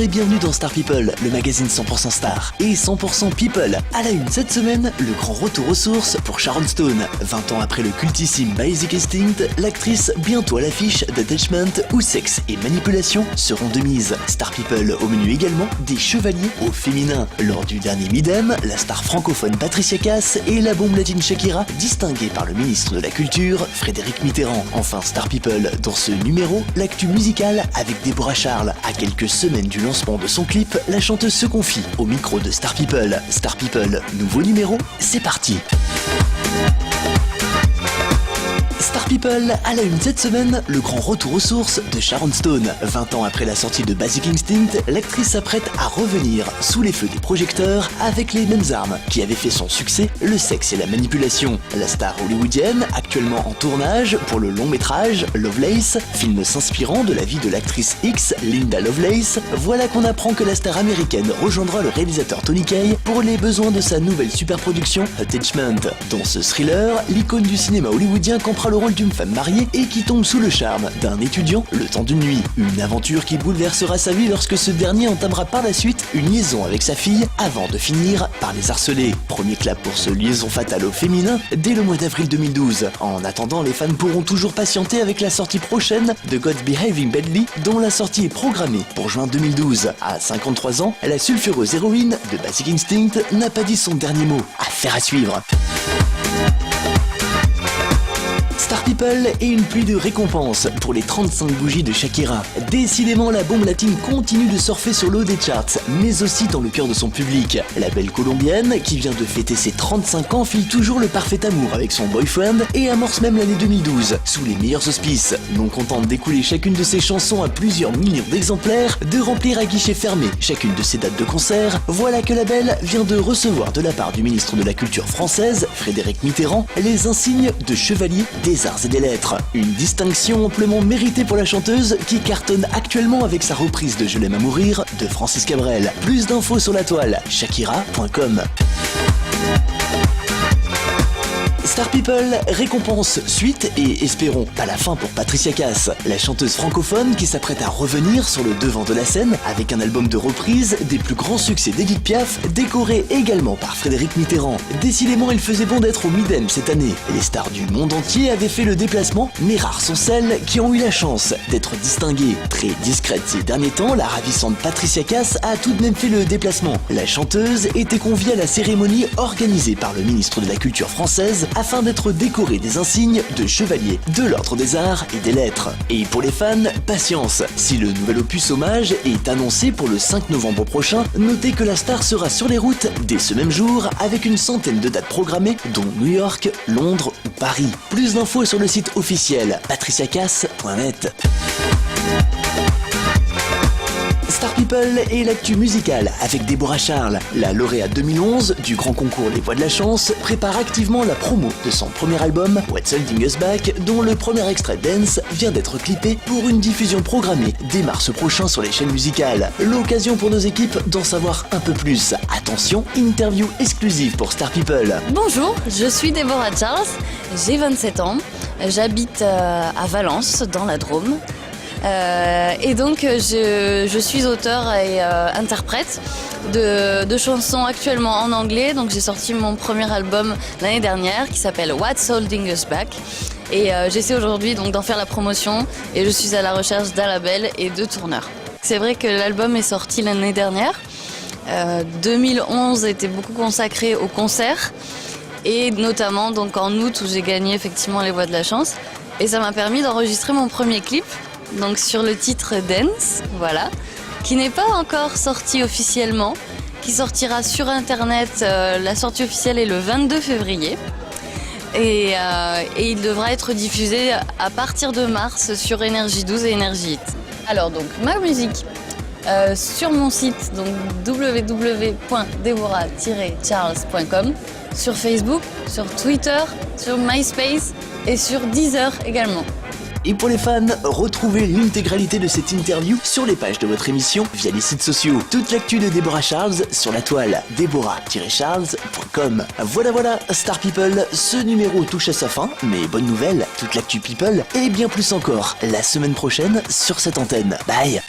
Bonjour et bienvenue dans Star People, le magazine 100% Star et 100% People. À la une cette semaine, le grand retour aux sources pour Sharon Stone. 20 ans après le cultissime Basic Instinct, l'actrice bientôt à l'affiche d'Attachment où sexe et manipulation seront de mise. Star People au menu également des chevaliers au féminin. Lors du dernier Midem, la star francophone Patricia Cass et la bombe latine Shakira, distinguées par le ministre de la Culture, Frédéric Mitterrand. Enfin Star People, dans ce numéro, l'actu musicale avec Déborah Charles. À quelques semaines du lancement de son clip, la chanteuse se confie au micro de Star People. Star People, nouveau numéro, c'est parti. Star People, à la une cette semaine, le grand retour aux sources de Sharon Stone. 20 ans après la sortie de Basic Instinct, l'actrice s'apprête à revenir sous les feux des projecteurs avec les mêmes armes qui avaient fait son succès, le sexe et la manipulation. La star hollywoodienne, actuellement en tournage pour le long métrage Lovelace, film s'inspirant de la vie de l'actrice X, Linda Lovelace, voilà qu'on apprend que la star américaine rejoindra le réalisateur Tony Kaye pour les besoins de sa nouvelle superproduction Attachment. Dans ce thriller, l'icône du cinéma hollywoodien campera le rôle d'une femme mariée et qui tombe sous le charme d'un étudiant le temps d'une nuit. Une aventure qui bouleversera sa vie lorsque ce dernier entamera par la suite une liaison avec sa fille avant de finir par les harceler. Premier clap pour ce liaison fatale au féminin dès le mois d'avril 2012. En attendant, les fans pourront toujours patienter avec la sortie prochaine de God's Behaving Badly, dont la sortie est programmée pour juin 2012. À 53 ans, la sulfureuse héroïne de Basic Instinct n'a pas dit son dernier mot. Affaire à suivre. Star People et une pluie de récompenses pour les 35 bougies de Shakira. Décidément, la bombe latine continue de surfer sur l'eau des charts, mais aussi dans le cœur de son public. La belle colombienne, qui vient de fêter ses 35 ans, file toujours le parfait amour avec son boyfriend et amorce même l'année 2012 sous les meilleurs auspices. Non contente d'écouler chacune de ses chansons à plusieurs millions d'exemplaires, de remplir à guichet fermé chacune de ses dates de concert, voilà que la belle vient de recevoir de la part du ministre de la Culture française, Frédéric Mitterrand, les insignes de chevalier des arts et des lettres. Une distinction amplement méritée pour la chanteuse qui cartonne actuellement avec sa reprise de Je l'aime à mourir de Francis Cabrel. Plus d'infos sur la toile shakira.com. Star People, récompense, suite et espérons pas la fin pour Patricia Cass, la chanteuse francophone qui s'apprête à revenir sur le devant de la scène avec un album de reprise des plus grands succès d'Edith Piaf, décoré également par Frédéric Mitterrand. Décidément, il faisait bon d'être au Midem cette année. Les stars du monde entier avaient fait le déplacement, mais rares sont celles qui ont eu la chance d'être distinguées. Très discrète ces derniers temps, la ravissante Patricia Cass a tout de même fait le déplacement. La chanteuse était conviée à la cérémonie organisée par le ministre de la Culture française afin d'être décoré des insignes de chevalier de l'ordre des arts et des lettres. Et pour les fans, patience, si le nouvel opus hommage est annoncé pour le 5 novembre prochain, notez que la star sera sur les routes dès ce même jour avec une centaine de dates programmées dont New York, Londres ou Paris. Plus d'infos sur le site officiel patriciacass.net. Star People et l'actu musicale avec Déborah Charles. La lauréate 2011 du grand concours Les Voix de la Chance prépare activement la promo de son premier album What's Holding Us Back, dont le premier extrait Dance vient d'être clippé pour une diffusion programmée dès mars prochain sur les chaînes musicales. L'occasion pour nos équipes d'en savoir un peu plus. Attention, interview exclusive pour Star People. Bonjour, je suis Déborah Charles, j'ai 27 ans, j'habite à Valence dans la Drôme. Et donc je suis auteure et interprète de chansons actuellement en anglais. Donc j'ai sorti mon premier album l'année dernière qui s'appelle What's Holding Us Back. Et j'essaie aujourd'hui donc d'en faire la promotion et je suis à la recherche d'un label et de tourneurs. C'est vrai que l'album est sorti l'année dernière. 2011 était beaucoup consacré aux concerts et notamment donc en août où j'ai gagné effectivement les Voix de la Chance. Et ça m'a permis d'enregistrer mon premier clip. Donc sur le titre Dance, voilà, qui n'est pas encore sorti officiellement, qui sortira sur internet, la sortie officielle est le 22 février et il devra être diffusé à partir de mars sur Énergie 12 et Énergie Hit. Alors donc ma musique sur mon site donc www.deborah-charles.com, sur Facebook, sur Twitter, sur MySpace et sur Deezer également. Et pour les fans, retrouvez l'intégralité de cette interview sur les pages de votre émission via les sites sociaux. Toute l'actu de Déborah Charles sur la toile deborah-charles.com. Voilà, Star People, ce numéro touche à sa fin, mais bonne nouvelle, toute l'actu People et bien plus encore la semaine prochaine sur cette antenne. Bye.